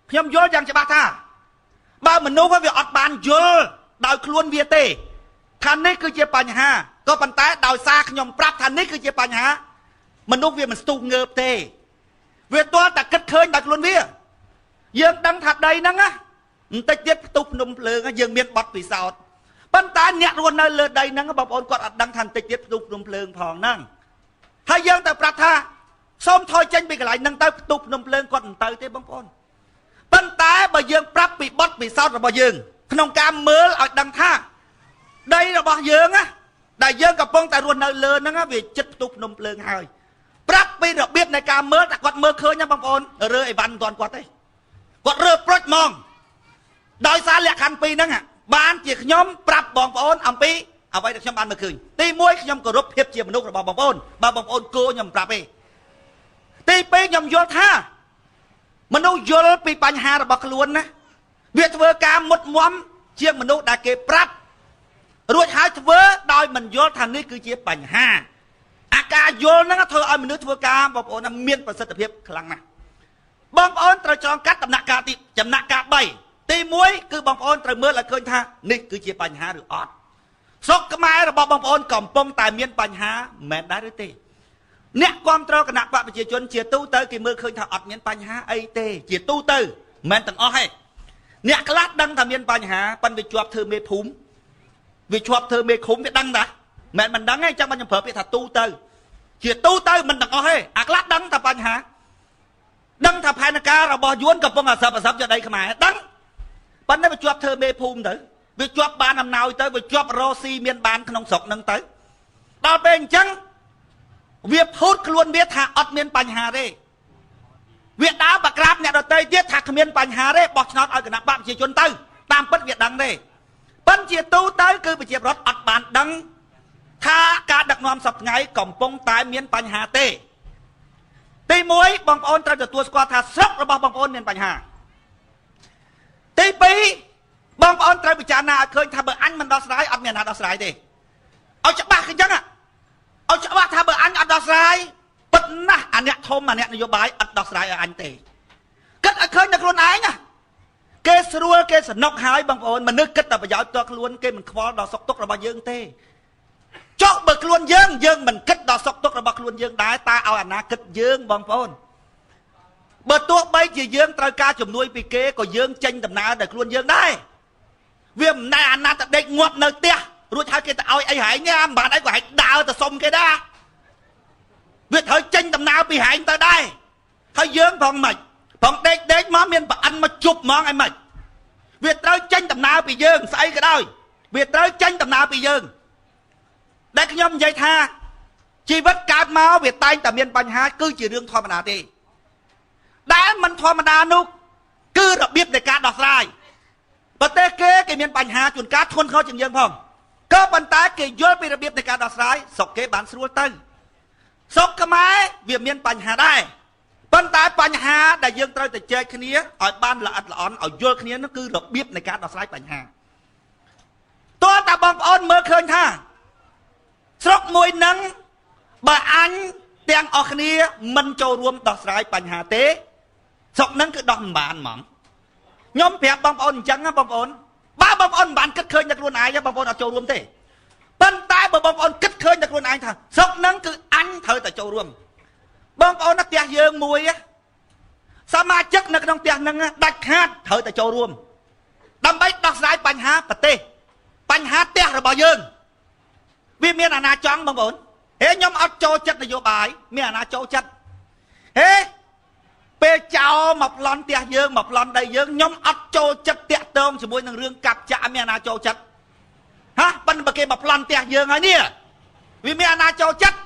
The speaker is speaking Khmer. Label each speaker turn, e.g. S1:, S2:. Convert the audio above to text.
S1: ខ្ញុំយល់យ៉ាងច្បាស់ថាបើមនុស្សវាអត់បានយល់ដោយខ្លួនវាទេថានេះគឺជាបញ្ហាក៏ប៉ុន្តែដោយសារខ្ញុំប្រាប់ថានេះគឺជាបញ្ហាមនុស្សវាមិនស្ទុះងើបទេវាទាល់តែគិតឃើញដោយខ្លួនវាយើងដឹងថាដីហ្នឹងណាបន្តិចទៀតផ្ទុះភ្នំភ្លើងយើងមានបទពិសោធន៍ប៉ុន្តែអ្នករស់នៅលើដីហ្នឹងបងប្អូនគាត់អត់ដឹងថាបន្តិចទៀតផ្ទុះភ្នំភ្លើងផងហ្នឹងហើយយើងទៅប្រាប់ថាសូមថយចេញពីកន្លែងហ្នឹងទៅផ្ទុះភ្នំភ្លើងគាត់មិនទៅទេបងប្អូនប៉ុន្តែបើយើងប្រាប់ពីបទពិសោធន៍របស់យើងក្នុងការមើលឲ្យដឹងថាដីរបស់យើងណាដែលយើងកំពុងតែរស់នៅលើហ្នឹងវាចិត្តផ្ទុះភ្នំភ្លើងហើយប្រាប់ពីរបៀបនៃការមើលតែគាត់មើលឃើញណាបងប្អូនរើអីវ៉ាន់មិនទាន់គាត់ទេគាត់រើប្រុចហ្មងដោយសារលក្ខខណ្ឌពីរហ្នឹងបានជាខ្ញុំប្រាប់បងប្អូនអំពីអ្វីដែលខ្ញុំបានមើលឃើញទី1ខ្ញុំគោរពភាពជាមនុស្សរបស់បងប្អូនបើបងប្អូនគោខ្ញុំប្រាប់ទេទី2ខ្ញុំយល់ថាមនុស្សយល់ពីបញ្ហារបស់ខ្លួនណាវាធ្វើការមុតមមជាងមនុស្សដែលគេប្រាប់រួចហើយធ្វើដោយមិនយល់ថានេះគឺជាបញ្ហាអាការយល់ហ្នឹងធ្វើឲ្យមនុស្សធ្វើការបងប្អូនមានប្រសិទ្ធភាពខ្លាំងណាស់បងប្អូនត្រូវឆ្លងកាត់ដំណាក់កាលទីចំណាក់កាល3ទី1គឺបងប្អូនត្រូវមើលឲ្យឃើញថានេះគឺជាបញ្ហាឬអត់ស្រុកខ្មែររបស់បងប្អូនកំពុងតែមានបញ្ហាមិនដែរឬទេអ្នកគ្រប់គ្រងគណៈបកប្រជាជនជាទូទៅគេមើលឃើញថាអត់មានបញ្ហាអីទេជាទូទៅមិនទាំងអស់ទេអ្នកខ្លះដឹងថាមានបញ្ហាប៉ុន្តែវាជាប់ធ្វើមេភូមិវាជាប់ធ្វើមេឃុំវាដឹងតាមិនដឹងទេចាំខ្ញុំប្រើពាក្យថាទូទៅជាទូទៅមិនទាំងអស់ទេអាខ្លះដឹងថាបញ្ហាដឹងថាផែនការរបស់យួនកំពុងអាសឹបយកដីខ្មែរដឹងប៉ុន្តែវាជាប់ធ្វើមេភូមិទៅវាជាប់បានអំណោយទៅវាជាប់រស់ស៊ីមានបានក្នុងស្រុកហ្នឹងទៅដល់ពេលអញ្ចឹងវាភូតខ្លួនវាថាអត់មានបញ្ហាទេវាដើរបក្រាបអ្នកដទៃទៀតថាគ្មានបញ្ហាទេបោះឆ្នោតឲ្យគណៈបកប្រជាជនទៅតាមពិតវាដឹងទេប៉ុន្តែជាទូទៅគឺប្រជាពលរដ្ឋអត់បានដឹងថាការដឹកនាំសពថ្ងៃកំពុងតែមានបញ្ហាទេទី1បងប្អូនត្រូវទទួលស្គាល់ថាស្រុករបស់បងប្អូនមានបញ្ហាទី2បងប្អូនត្រូវពិចារណាឲ្យឃើញថាបើអញមិនដោះស្រាយអត់មានណាដោះស្រាយទេឲ្យច្បាស់គឺអញ្ចឹងឲ្យច្បាស់ថាបើអញអត់ដោះស្រាយពិតណាស់អាអ្នកធំអាអ្នកនយោបាយអត់ដោះស្រាយឲ្យអញទេគិតឲ្យឃើញតែខ្លួនឯងណាគេស្រួលគេសនុកហើយបងប្អូនមនុស្សគិតតែប្រយោជន៍តខ្លួនគេមិនខ្វល់ដល់សុខទុក្ខរបស់យើងទេចុះបើខ្លួនយើងមិនគិតដល់សុខទុក្ខរបស់ខ្លួនយើងដែរតើឲ្យអាណាគិតយើងបងប្អូនបើទោះបីជាយើងត្រូវការជំនួយពីគេក៏យើងចេញដំណើរដោយខ្លួនយើងដែរវាមិនដែលអាណាតដេកងាប់នៅផ្ទះរួចហើយគេទៅឲ្យអីហែងណាមិនបានអីក៏ហែងដើរទៅសុំគេដែរវាត្រូវចេញដំណើរពីហែងទៅដែរហើយយើងផងមិនផងដេកមកមានប្រអិនមកជប់ហ្មងអីមិនវាត្រូវចេញដំណើរពីយើងស្អីក៏ដោយវាត្រូវចេញដំណើរពីយើងដែលខ្ញុំនិយាយថាជីវិតកើតមកវាតែងតែមានបញ្ហាគឺជារឿងធម្មតាទេដែលមិនធម្មតានោះគឺរបៀបនៃការដោះស្រាយប្រទេសគេមានបញ្ហាជួនកាលធ្ងន់ធ្ងរជាងយើងផងក៏ប៉ុន្តែគេយល់ពីរបៀបនៃការដោះស្រាយស្រុកគេបានស្រួលទៅស្រុកខ្មែរវាមានបញ្ហាដែរប៉ុន្តែបញ្ហាដែលយើងត្រូវតែចែកគ្នាឲ្យបានល្អិតល្អន់ឲ្យយល់គ្នានោះគឺរបៀបនៃការដោះស្រាយបញ្ហាតើតាបងប្អូនមើលឃើញថាស្រុកមួយហ្នឹងបើអញទាំងអស់គ្នាមិនចូលរួមដោះស្រាយបញ្ហាទេស្រុកហ្នឹងគឺដោះមិនបានហ្មងខ្ញុំប្រាប់បងប្អូនអញ្ចឹងណាបងប្អូនបើបងប្អូនមិនបានគិតឃើញតែខ្លួនឯងបងប្អូនអត់ចូលរួមទេប៉ុន្តែបើបងប្អូនគិតឃើញតែខ្លួនឯងថាស្រុកហ្នឹងគឺអញត្រូវតែចូលរួមបងប្អូនណាផ្ទះយើងមួយសមាជិកនៅក្នុងផ្ទះហ្នឹងដាច់ខាតត្រូវតែចូលរួមដើម្បីដោះស្រាយបញ្ហាប្រទេសបញ្ហាផ្ទះរបស់យើងវាមានអាណាចង់បងប្អូនហេខ្ញុំអត់ចូលចិត្តនយោបាយមានអាណាចូលចិត្តហេពេលចោលមកប្លន់ផ្ទះយើងមកប្លន់ដីយើងខ្ញុំអត់ចូលចិត្តតាក់ទងជាមួយនឹងរឿងកាប់ចាក់មានអាណាចូលចិត្តហ៎ប៉ុន្តែបើគេមកប្លន់ផ្ទះយើងហើយនេះវាមានអាណាចូលចិត្ត